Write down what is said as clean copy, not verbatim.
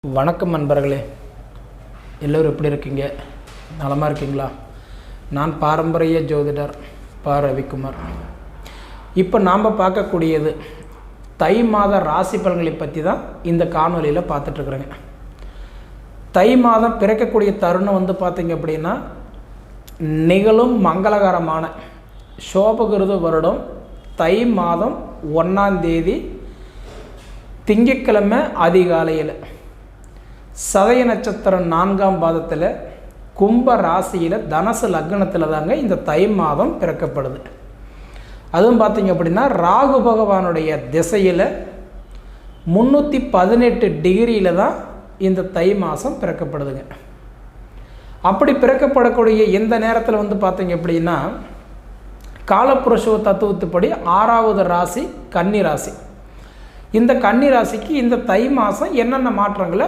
வணக்கம் நண்பர்களே, எல்லோரும் எப்படி இருக்கீங்க? நலமாக இருக்கீங்களா? நான் பாரம்பரிய ஜோதிடர் பா. ரவிக்குமார். இப்போ நாம் பார்க்கக்கூடியது தை மாத ராசி பலன்களை பற்றி தான் இந்த காணொலியில் பார்த்துட்ருக்குறேங்க. தை மாதம் பிறக்கக்கூடிய தருணம் பார்த்திங்க அப்படின்னா நிகழும் மங்களகரமான சோபகிருது வருடம் தை மாதம் 1ஆம் தேதி திங்கட்கிழமை அதிகாலையில் சதய நட்சத்திரம் 4ஆம் பாதத்தில் கும்ப ராசியில் தனுசு லக்னத்தில் தாங்க இந்த தை மாதம் பிறக்கப்படுது. அதுவும் பார்த்திங்க அப்படின்னா ராகு பகவானுடைய திசையில் 318 டிகிரியில் தான் இந்த தை மாதம் பிறக்கப்படுதுங்க. அப்படி பிறக்கப்படக்கூடிய இந்த நேரத்தில் பார்த்திங்க அப்படின்னா காலப்புருஷ தத்துவத்துப்படி 6வது ராசி கன்னி ராசி. இந்த கன்னி ராசிக்கு இந்த தை மாதம் என்னென்ன மாற்றங்களை